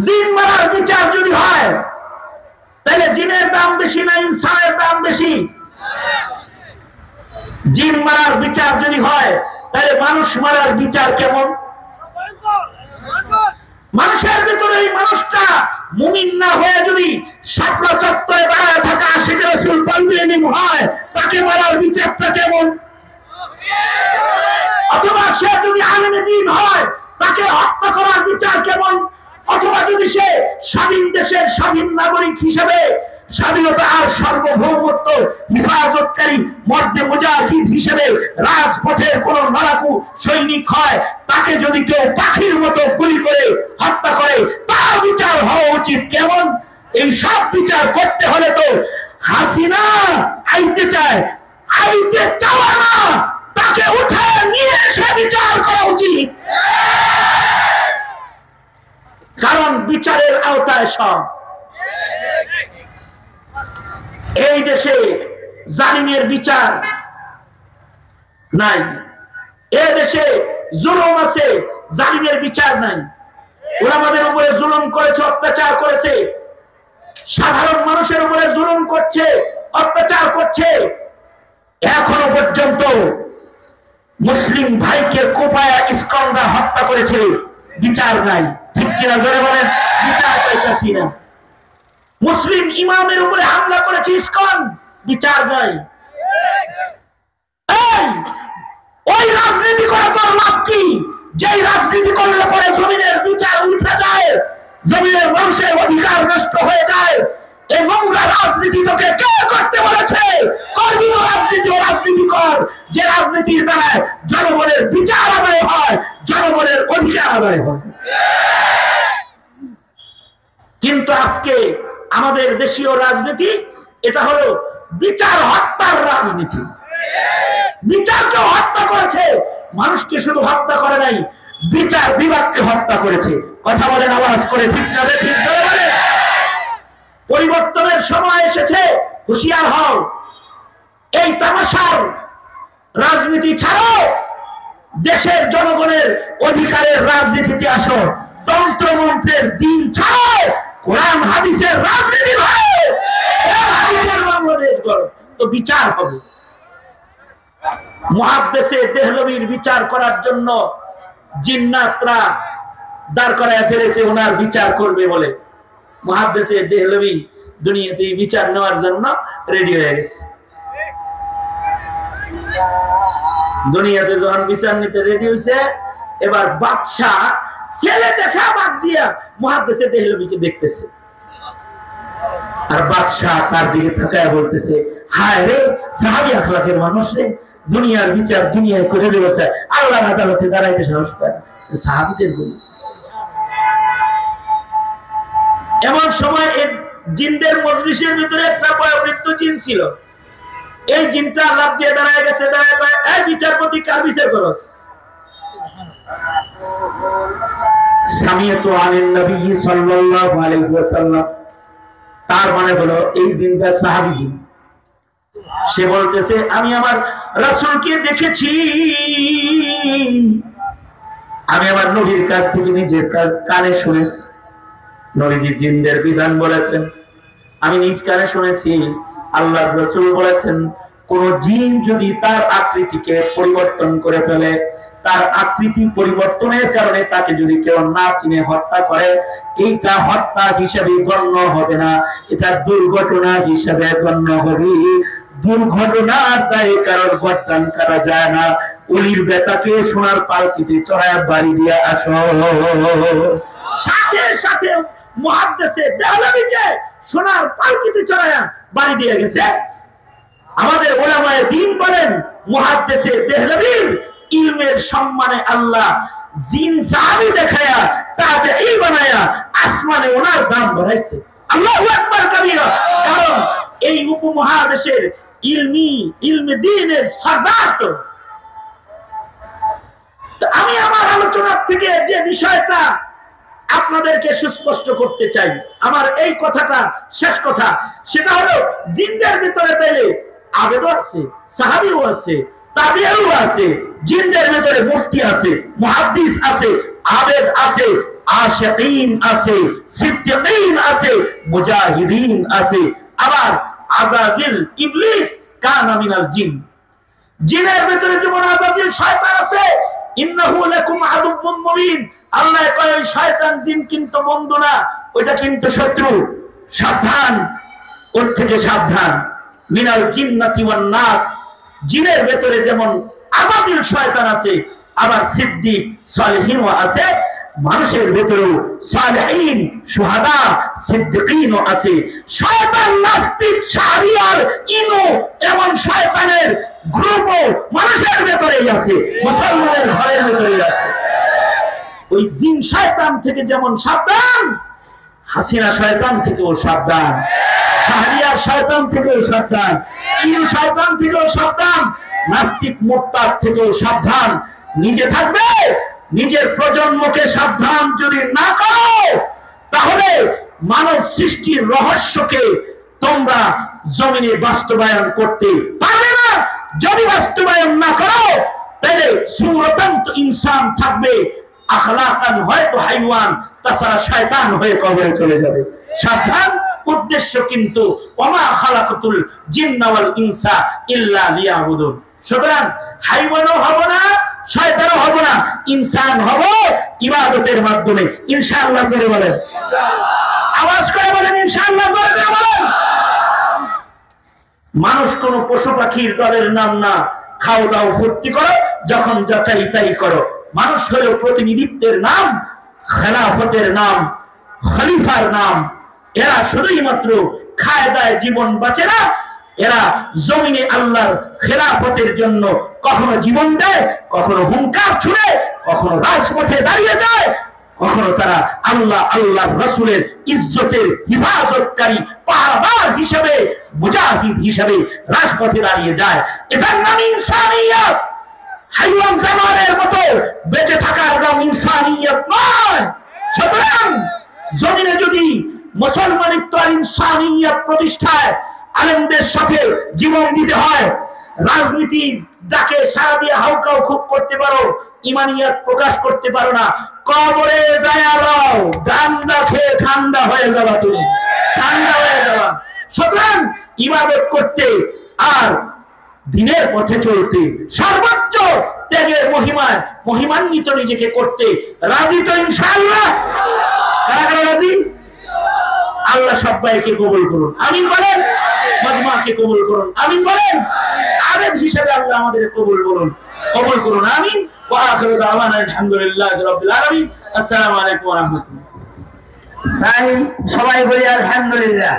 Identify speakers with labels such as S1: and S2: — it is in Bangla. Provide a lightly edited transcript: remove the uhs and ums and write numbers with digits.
S1: জিন মারার বিচার যদি হয় তাহলে জিনের দাম বেশি না ইনসানের দাম বেশি? জিন মারার বিচার যদি হয় তাহলে মানুষ মারার বিচার কেমন? মানুষের ভিতরে এই মানুষটা মুমিন না হয়ে যদি শাপলা চত্বরে দাঁড়ায় থাকা আশিক রাসূল পালবিয়ানি হয়, তাকে মারার বিচারটা কেমন? অথবা সে যদি আলেমে দ্বীন হয়, তাকে হত্যা করার বিচার কেমন? অথবা যদি সে স্বাধীন দেশের স্বাধীন নাগরিক হিসেবে স্বাধীনতা আর সার্বভৌমত্ব হিফাজতকারী মর্দে মুজাহিদ হিসেবে রাজপথের কোন লড়াকু সৈনিক হয়, তাকে যদি কেউ পাখির মতো গুলি করে হত্যা করে, তার বিচার হওয়া উচিত কেমন? এই সব বিচার করতে হলে তো হাসিনা আইতে চায়, আইতে চাওয়া না, তাকে উঠে নিয়ে এসে বিচার করা উচিত। কারণ বিচারের আওতায় সব। এই দেশে জালিমের বিচার নাই, এই দেশে জুলুম আছে, জালিমের বিচার নাই। ওরা আমাদের উপরে জুলুম করেছে, অত্যাচার করেছে, সাধারণ মানুষের উপরে জুলুম করছে, অত্যাচার করছে। এখনো পর্যন্ত মুসলিম ভাইকে কোপায়া ইসকনরা হত্যা করেছে, বিচার নাই। ঠিক কিনা জোরে বলেন? বিচার পাইতেছি না। মুসলিম ইমামের উপরে হামলা করেছে ইসকন, বিচার নাই। ওই রাজনীতি করা তোর লাভ কি? যেই রাজনীতি করলে পরে জমিনের বিচার উঠে যায়, জমিনের মানুষের অধিকার নষ্ট হয়ে যায়। এই নোংরা রাজনীতি তোকে কে করতে বলেছে? করবি তো রাজনীতি, ও রাজনীতি কর যে রাজনীতির দ্বারা জনগণের বিচার আদায় হয়, জনগণের অধিকার আদায় হয়। কিন্তু আজকে আমাদের দেশীয় রাজনীতি এটা হলো বিচার হত্যার রাজনীতি। বিচারকে হত্যা করেছে, মানুষকে শুধু হত্যা করে নাই, বিচার বিভাগকে হত্যা করেছে। কথা বলেন আওয়াজ করে, ঠিক না? ঠিক বলে। পরিবর্তনের সময় এসেছে, হুঁশিয়ার হও। এই তামাশার রাজনীতি ছাড়ো, দেশের জনগণের অধিকারের রাজনীতিতে আসো। তন্ত্রমন্ত্রের দিন ছাড়ো, কোরআন হাদিসের রাজনীতি হয়। হাদিসের বাংলাদেশ গড়ো, তো বিচার হবে। মুহাদ্দিসে দেহলভীর বিচার করার জন্য জিন্নাতরা দাঁড় করায় ফেলেছে, ওনার বিচার করবে বলে। মুহাদ্দিসে দেহলভী দুনিয়াতে বিচার নেওয়ার জন্য রেডি হয়ে গেছে। দুনিয়াতে যখন বিচার নিতে রেডি হয়েছে, এবার বাদশাহ ছেলে দেখা বাদ দিয়া মুহাদ্দিসে দেহলভীকে দেখতেছে। আর বাদশাহ তার দিকে তাকায় বলতেছে, হায় রে সাহাবী আখলাকের মানুষ রে, দুনিয়ার বিচার দুনিয়ায় করে দেবে, আল্লাহর আদালতে দাঁড়াইতে সাহস পায় না। সাহাবীদের বলি। এমন সময় এক জিনদের মজলিসের ভিতরে একটা বয়োবৃদ্ধ জিন ছিল। এই জিনটা লাফ দিয়ে দাঁড়ায় গেছে, দাঁড়ায় কয়, এই বিচারপতি কার বিচার করস? সামিয়াতু আনিন নবী সাল্লাল্লাহু আলাইহি ওয়াসাল্লাম। তার মানে হলো এই জিনটা সাহাবী জিন। সে বলতেছে, আমি আমার রাসূলকে দেখেছি, আমি আমার নবীর কাছ থেকে নিজের কানে শুনেছি। নবীজি জিনদের বিধান বলেছেন, আমি নিজ কানে শুনেছি। আল্লাহর রাসূল বলেছেন, কোন জিন যদি তার আকৃতিকে পরিবর্তন করে ফেলে, তার আকৃতি পরিবর্তনের কারণে তাকে যদি কেউ না চিনে হত্যা করে, এইটা হত্যা হিসেবে গণ্য হবে না, এটা দুর্ঘটনা হিসেবে গণ্য হবে। দুর্ঘটনার দায়ে কারোর গর্দান করা যায় না। উলির বেতাকে সোনার পালকিতে চড়ায় বাড়ি দিয়ে আসো। সাথে সাথে মুহাদ্দিসে দেহলভীকে সোনার পালকিতে চড়ায় বাড়ি দিয়ে গেছে। আমাদের উলামায়ে দ্বীন বলেন, মুহাদ্দিসে দেহলভীর ইলমের সম্মানে আল্লাহ জিন সাহাবী দেখায়া তাবেঈ বানায়া আসমানে ওনার দাম বাড়াইছে। আল্লাহু আকবার কাবীরা। কারণ এই উপমহাদেশের ইলমে দ্বীনের সরদার তো। আমি আমার আলোচনার থেকে যে বিষয়টা আপনাদেরকে সুস্পষ্ট করতে চাই, আমার এই কথাটা শেষ কথা, সেটা হলো জিনদের ভিতরে তাইলে আবেদও আছে, সাহাবীও আছে, তাবিঈও আছে, জিনদের ভিতরে মুফতি আছে, মুহাদ্দিস আছে, আবেদ আছে, আশিকিন আছে, সিদ্দিকিন আছে, মুজাহিদিন আছে। আবার আযাজিল ইবলিস কানা মিনাল জিন, জিনের ভিতরে যেমন আযাজিল শয়তান আছে, ইন্নাহু লাকুম আদুউম মুবিন, আল্লাহ কয় ওই শয়তান জিন কিন্তু বন্ধু না, ওইটা কিন্তু শত্রু, সাবধান, ওর থেকে সাবধান। মিনাল জিন্নাতি ওয়ান নাস, জিনের ভিতরে যেমন আযাজিল শয়তান আছে, আবার সিদ্দিক সালেহিনও আছে, মানুষের ভিতরেও সালেহিন শুহাদা সিদ্দিকিনও আছে। শয়তান নাস্তিক শাহরিয়ার ইনু এমন শয়তানের গ্রুপও মানুষের ভিতরেই আছে, মুসলমানের ঘরের ভিতরেই আছে। ওই জিন শয়তান থেকে যেমন সাবধান, হাসিনা শয়তান থেকেও সাবধান, শাহরিয়ার শয়তান থেকেও সাবধান, ইনু শয়তান থেকেও সাবধান, নাস্তিক মুরতাদ থেকেও সাবধান। নিজে থাকবে, নিজের প্রজন্মকে সাবধান যদি না করো, তাহলে মানব সৃষ্টির রহস্যকে তোমরা জমিনে বাস্তবায়ন করতে পারবে না। যদি বাস্তবায়ন না করো, তাহলে সুরতান তো ইনসান থাকবে, আখলাকান হয়তো হাইওয়ান, তাছাড়া শয়তান হয়ে কবরে চলে যাবে। সাবধান। উদ্দেশ্য কিন্তু ওমা খালাকাতুল জিন্না ওয়াল ইনসা ইল্লা লিয়াবুদুন। সুতরাং হাইওয়ানও হব না, শয়তানও হব না, ইনসান হব ইবাদতের মাধ্যমে। ইনশাআল্লাহ করে বলেন, আওয়াজ করে বলেন ইনশাআল্লাহ করে বলেন। মানুষ কোন পশু পাখির দলের নাম না, খাও দাও ফুর্তি করো, যখন যা চাই তাই করো। মানুষ হলো প্রতিনিধিত্বের নাম, খেলাফতের নাম, খলিফার নাম। এরা শুধুই মাত্র খায় দায় জীবন বাঁচে না, এরা জমিনে আল্লাহর খেলাফতের জন্য কখনো জীবন দেয়, কখনো হুঙ্কার ছুড়ে, কখনো রাজপথে দাঁড়িয়ে যায়, কখনো তারা আল্লাহ আল্লাহর রাসূলের ইজ্জতের হিফাজতকারী পাহারাদার হিসেবে, মুজাহিদ হিসেবে রাজপথে দাঁড়িয়ে যায়। এটার নাম ইনসানিয়ত। হাইওয়ান জামানের মতো বেঁচে থাকার নাম ইনসানিয়ত নয়। সুতরাং জমিনে যদি মুসলমানিত্ব আর ইনসানিয়ত প্রতিষ্ঠায় আলেমদের সাথে জীবন দিতে হয়, রাজনীতি ডাকে সারা দিয়ে হাউকাউ খুব করতে পারো, ইমানিয়াত প্রকাশ করতে পারো না, কবরে যায় আলো গান্দা খেয়ে ঠান্ডা হয়ে যাবা, তুমি ঠান্ডা হয়ে যাবা। সুতরাং ইবাদত করতে আর দিনের পথে চলতে, সর্বোচ্চ ত্যাগের মহিমায় মহিমান্বিত নিজেকে করতে রাজি তো ইনশাআল্লাহ? কারা কারা রাজি? আল্লাহ সবাইকে কবুল করুন, আমিন বলেন। মজমাকে কবুল করুন, আমিন বলেন। আবেদ হিসেবে আল্লাহ আমাদের কবুল করুন, কবুল করুন, আমিন। ওয়া আখিরু দাওয়ানা আলহামদুলিল্লাহি রাব্বিল আলামিন। আসসালামু আলাইকুম ওয়া রাহমাতুল্লাহ।
S2: তাই সবাই বলি আলহামদুলিল্লাহ।